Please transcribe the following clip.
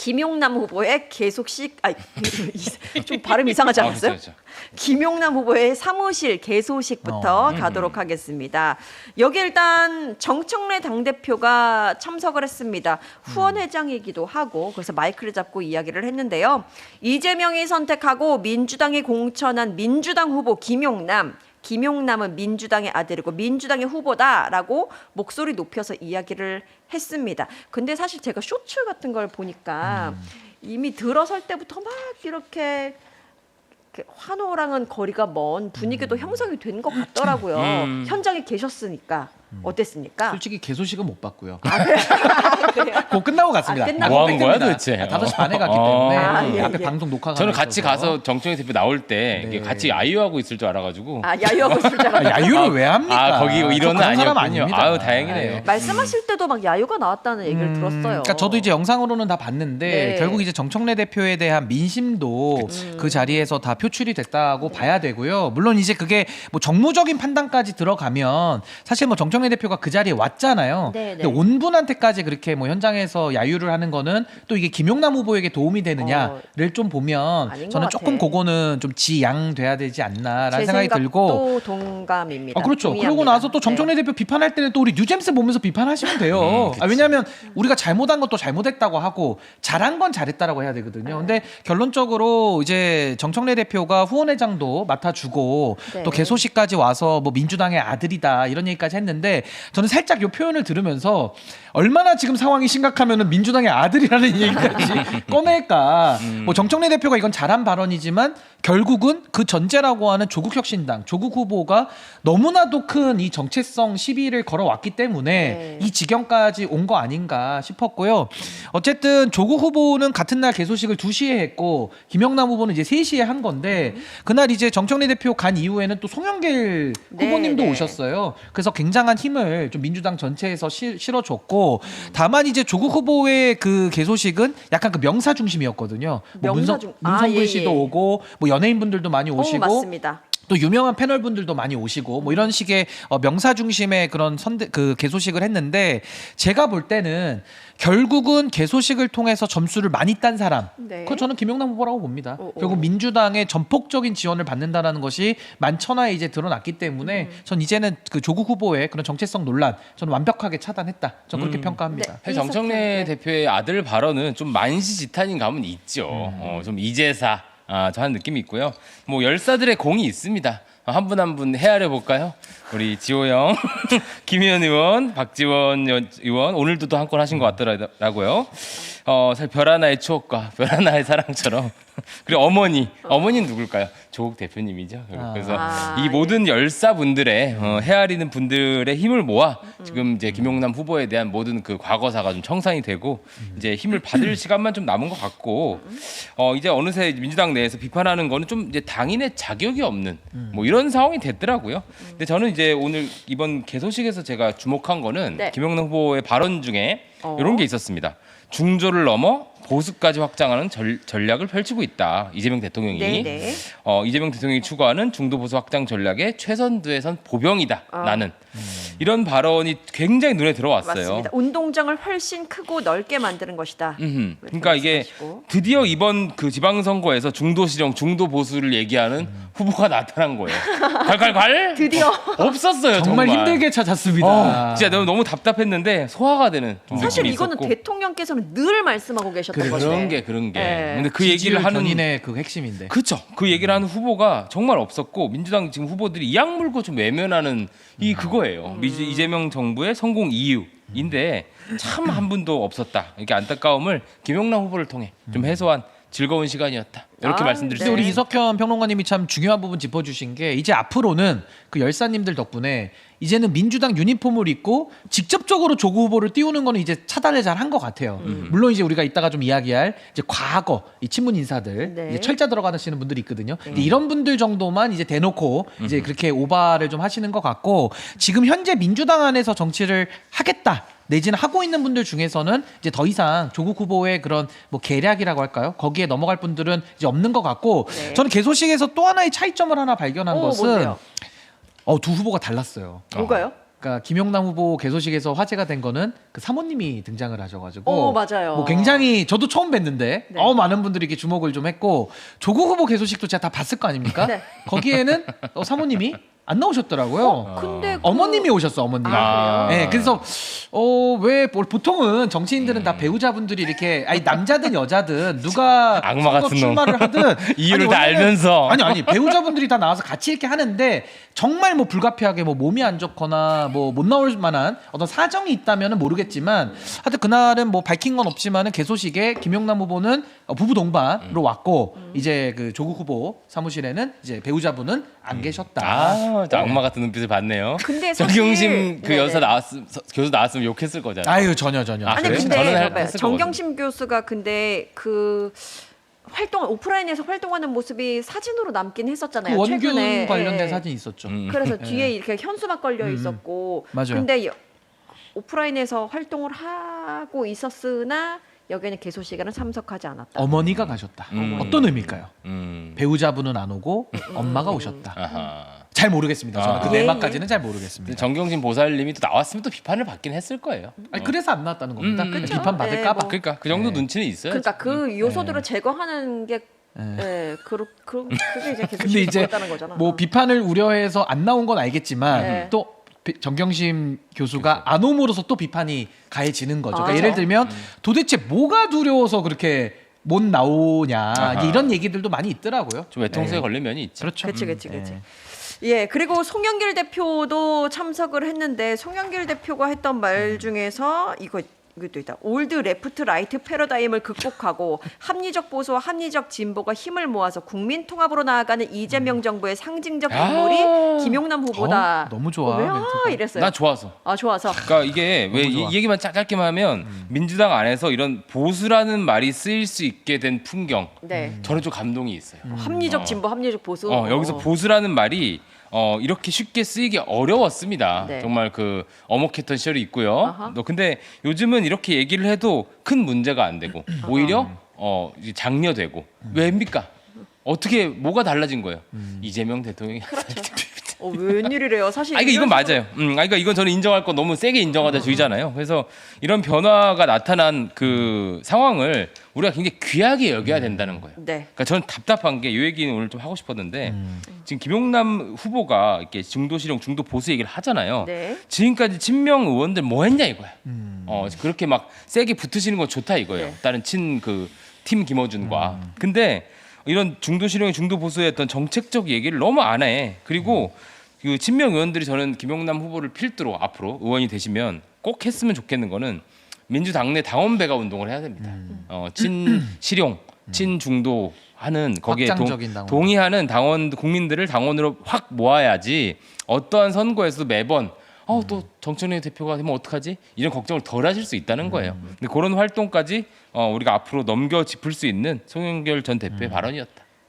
김용남 후보의 개소식, 좀 발음 이상하지 않았어요? 그렇죠. 김용남 후보의 사무실 개소식부터 가도록 하겠습니다. 여기 일단 정청래 당대표가 참석을 했습니다. 후원회장이기도 하고 그래서 마이크를 잡고 이야기를 했는데요. 이재명이 선택하고 민주당이 공천한 민주당 후보 김용남은 민주당의 아들이고 민주당의 후보다라고 목소리 높여서 이야기를 했습니다. 근데 사실 제가 쇼츠 같은 걸 보니까 이미 들어설 때부터 막 이렇게 환호랑은 거리가 먼 분위기도 형성이 된 것 같더라고요. 현장에 계셨으니까 어땠습니까? 솔직히 개소식은 못 봤고요. 그래요? 곧 끝나고 갔습니다. 끝나고 뭐 한 거야 도대체? 5시 반에 갔기 때문에 예, 앞에 예. 방송 녹화가 저는 같이 가서 정청래 대표 나올 때 네. 이게 같이 야유하고 있을 줄 알아가지고. 야유하고 있을 줄 알았는데. 야유를 왜 합니까? 거기 이런 저 그런 사람 아니었군요. 아닙니다. 아유 다행이네요. 말씀하실 때도 막 야유가 나왔다는 얘기를 들었어요. 그러니까 저도 이제 영상으로는 다 봤는데 네. 결국 이제 정청래 대표에 대한 민심도 그 자리에서 다 표출이 됐다고 봐야 되고요. 물론 이제 그게 뭐 정무적인 판단까지 들어가면 사실 뭐 정청래 대표가 그 자리에 왔잖아요. 네, 근데 네. 온 분한테까지 그렇게 뭐 현장에서 야유를 하는 거는 또 이게 김용남 후보에게 도움이 되느냐를 좀 보면 아닌 저는 것 조금 같아. 그거는 좀 지양돼야 되지 않나라는 제 생각이 들고. 생각도 동감입니다. 그렇죠. 동의합니다. 그러고 나서 또 정청래 네. 대표 비판할 때는 또 우리 뉴잼스 보면서 비판하시면 돼요. 왜냐하면 우리가 잘못한 것도 잘못했다고 하고 잘한 건 잘했다라고 해야 되거든요. 근데 결론적으로 이제 정청래 대표가 후원회장도 맡아주고 네. 또 개소식까지 와서 뭐 민주당의 아들이다 이런 얘기까지 했는데 저는 살짝 이 표현을 들으면서 얼마나 지금 상황이 심각하면은 민주당의 아들이라는 얘기까지 꺼낼까. 뭐 정청래 대표가 이건 잘한 발언이지만 결국은 그 전제라고 하는 조국혁신당 조국 후보가 너무나도 큰 이 정체성 시비를 걸어왔기 때문에 네. 이 지경까지 온 거 아닌가 싶었고요. 어쨌든 조국 후보는 같은 날 개소식을 2시에 했고 김영남 후보는 이제 3시에 한 건데 그날 이제 정청래 대표 간 이후에는 또 송영길 네, 후보님도 네. 오셨어요. 그래서 굉장한 힘을 좀 민주당 전체에서 실어줬고 다만 이제 조국 후보의 그 개소식은 약간 그 명사 중심이었거든요. 뭐 명사 문성근 예, 씨도 예. 오고 뭐 연예인분들도 많이 오시고 맞습니다. 또 유명한 패널분들도 많이 오시고 뭐 이런 식의 명사 중심의 그런 그 개소식을 했는데 제가 볼 때는 결국은 개소식을 통해서 점수를 많이 딴 사람 네. 그건 저는 김용남 후보라고 봅니다. 오. 결국 민주당의 전폭적인 지원을 받는다라는 것이 만천하에 이제 드러났기 때문에 전 이제는 그 조국 후보의 그런 정체성 논란 저는 완벽하게 차단했다. 저는 그렇게 평가합니다. 네. 사실 정청래 네. 대표의 아들 발언은 좀 만시지탄인 감은 있죠. 좀 이제사 저 하는 느낌이 있고요. 뭐 열사들의 공이 있습니다. 한 분 한 분 헤아려 볼까요? 우리 지호영, 김희연 의원, 박지원 의원 오늘도 또 한 건 하신 것 같더라고요. 사실 별 하나의 추억과 별 하나의 사랑처럼 그리고 어머니는 누굴까요? 조국 대표님이죠. 그래서 이 모든 열사분들의 헤아리는 분들의 힘을 모아 지금 이제 김용남 후보에 대한 모든 그 과거사가 좀 청산이 되고 이제 힘을 받을 시간만 좀 남은 것 같고 이제 어느새 민주당 내에서 비판하는 거는 좀 이제 당인의 자격이 없는 뭐 이런 상황이 됐더라고요. 근데 저는 이제 오늘 이번 개소식에서 제가 주목한 거는 네. 김용남 후보의 발언 중에 이런 게 있었습니다. 중조를 넘어 보수까지 확장하는 전략을 펼치고 있다. 이재명 대통령이 네네. 이재명 대통령이 추구하는 중도 보수 확장 전략의 최선두에선 보병이다. 나는 이런 발언이 굉장히 눈에 들어왔어요. 맞습니다. 운동장을 훨씬 크고 넓게 만드는 것이다. 그러니까 이게 말씀하시고. 드디어 이번 그 지방선거에서 중도 실용, 중도 보수를 얘기하는 후보가 나타난 거예요. 갈갈갈 드디어 없었어요. 정말 힘들게 찾았습니다. 진짜 너무 답답했는데 소화가 되는 좀 사실 느낌이 이거는 있었고. 대통령께서는 늘 말씀하고 계셨던 건데. 그런 게. 네. 근데 그 얘기를 하는 견인의 그 핵심인데. 그렇죠. 그 얘기를 하는 후보가 정말 없었고 민주당 지금 후보들이 이악 물고 좀 외면하는 이 그거예요. 이재명 정부의 성공 이유인데 참 한 분도 없었다. 이렇게 안타까움을 김용남 후보를 통해 좀 해소한 즐거운 시간이었다. 이렇게 말씀드릴 수 네. 근데 우리 있습니다. 이석현 평론가님이 참 중요한 부분 짚어주신 게 이제 앞으로는 그 열사님들 덕분에 이제는 민주당 유니폼을 입고 직접적으로 조국 후보를 띄우는 거는 이제 차단을 잘 한 것 같아요. 물론 이제 우리가 이따가 좀 이야기할 이제 과거 이 친문 인사들 네. 이제 철자 들어가시는 분들이 있거든요. 근데 이런 분들 정도만 이제 대놓고 이제 그렇게 오바를 좀 하시는 것 같고 지금 현재 민주당 안에서 정치를 하겠다. 내지는 하고 있는 분들 중에서는 이제 더 이상 조국 후보의 그런 뭐 계략이라고 할까요? 거기에 넘어갈 분들은 이제 없는 것 같고 네. 저는 개소식에서 또 하나의 차이점을 하나 발견한 것은 뭔데요? 두 후보가 달랐어요. 뭐가요? 그러니까 김용남 후보 개소식에서 화제가 된 거는 그 사모님이 등장을 하셔가지고 맞아요. 뭐 굉장히 저도 처음 뵀는데 네. 많은 분들이 이렇게 주목을 좀 했고 조국 후보 개소식도 제가 다 봤을 거 아닙니까? 네. 거기에는 사모님이 안 나오셨더라고요. 근데 어머님이 오셨어, 어머님. 아, 그래요? 네, 그래서 왜 보통은 정치인들은 다 배우자분들이 이렇게 아니 남자든 여자든 누가 악마 선거 같은 놈. 출마를 하든 이유를 아니, 다 원래는- 알면서. 아니 배우자분들이 다 나와서 같이 이렇게 하는데 정말 뭐 불가피하게 뭐 몸이 안 좋거나 뭐 못 나올 만한 어떤 사정이 있다면은 모르겠지만 하여튼 그날은 뭐 밝힌 건 없지만은 개소식에 김용남 후보는 부부 동반으로 왔고 이제 그 조국 후보 사무실에는 이제 배우자분은 안 계셨다. 또 악마 같은 눈빛을 봤네요. 근데 사실- 정경심 그 네네. 여사 교수 나왔으면 욕했을 거잖아요. 아유 전혀. 아, 아니 그래요? 근데 저는 봐봐요. 했을 정경심 교수가 근데 그 활동 오프라인에서 활동하는 모습이 사진으로 남긴 했었잖아요. 그 원균 최근에. 관련된 예. 사진 있었죠. 그래서 뒤에 이렇게 현수막 걸려 있었고, 맞아요. 근데 오프라인에서 활동을 하고 있었으나 여기는 개소 시간은 참석하지 않았다. 어머니가 가셨다. 어떤 의미일까요? 배우자분은 안 오고 엄마가 오셨다. 아하. 잘 모르겠습니다. 저는 그 예, 내막까지는 잘 모르겠습니다. 정경심 보살님이 또 나왔으면 또 비판을 받긴 했을 거예요. 아니, 그래서 안 나왔다는 겁니다. 그쵸? 비판 받을까봐. 뭐. 그러니까 그 정도 네. 눈치는 있어요. 그러니까 그 요소들을 제거하는 게 그게 이제 개소 근데 이제 시간이었다는 거잖아. 뭐 비판을 우려해서 안 나온 건 알겠지만 네. 또 정경심 교수가 안 옴으로써 또 비판이 가해지는 거죠. 그러니까 아, 예를 들면 도대체 뭐가 두려워서 그렇게 못 나오냐 아하. 이런 얘기들도 많이 있더라고요. 좀 외통수에 걸린 면이 있죠. 그렇죠. 그치. 네. 예, 그리고 송영길 대표도 참석을 했는데 송영길 대표가 했던 말 중에서 이것도 있다. 올드 레프트 라이트 패러다임을 극복하고 합리적 보수와 합리적 진보가 힘을 모아서 국민 통합으로 나아가는 이재명 정부의 상징적 인물이 김용남 후보다. 너무 좋아, 왜 멘트가. 이랬어요. 난 좋아서. 아, 좋아서. 그러니까 이게 왜 좋아. 이 얘기만 짧게만 하면 민주당 안에서 이런 보수라는 말이 쓰일 수 있게 된 풍경. 네. 저는 좀 감동이 있어요. 합리적 진보, 합리적 보수. 여기서 보수라는 말이 이렇게 쉽게 쓰이기 어려웠습니다. 네. 정말 그 어목했던 시절이 있고요. 아하. 근데 요즘은 이렇게 얘기를 해도 큰 문제가 안 되고 오히려 이제 장려되고 왜입니까? 어떻게 뭐가 달라진 거예요? 이재명 대통령이 웬일이래요. 사실 이건 맞아요. 그러니까 이건 저는 인정할 거 너무 세게 인정하자 주의잖아요. 그래서 이런 변화가 나타난 그 상황을 우리가 굉장히 귀하게 여겨야 된다는 거예요. 네. 그러니까 저는 답답한 게 이 얘기는 오늘 좀 하고 싶었는데 지금 김용남 후보가 이렇게 중도 실용, 중도 보수 얘기를 하잖아요. 네. 지금까지 친명 의원들 뭐 했냐 이거야. 그렇게 막 세게 붙으시는 건 좋다 이거예요. 네. 다른 친 그 팀 김어준과. 근데 이런 중도 실용의 중도 보수의 어떤 정책적 얘기를 너무 안 해. 그리고 그 친명 의원들이 저는 김용남 후보를 필두로 앞으로 의원이 되시면 꼭 했으면 좋겠는 거는 민주당 내 당원 배가 운동을 해야 됩니다. 친 실용, 친 중도 하는 거기에 확장적인 당원. 동의하는 당원 국민들을 당원으로 확 모아야지 어떠한 선거에서도 매번 또 정청래 대표가 되면 어떡하지? 이런 걱정을 덜 하실 수 있다는 거예요. 근데 그런 활동까지 우리가 앞으로 넘겨 짚을 수 있는 송영길 전 대표의 발언이었다.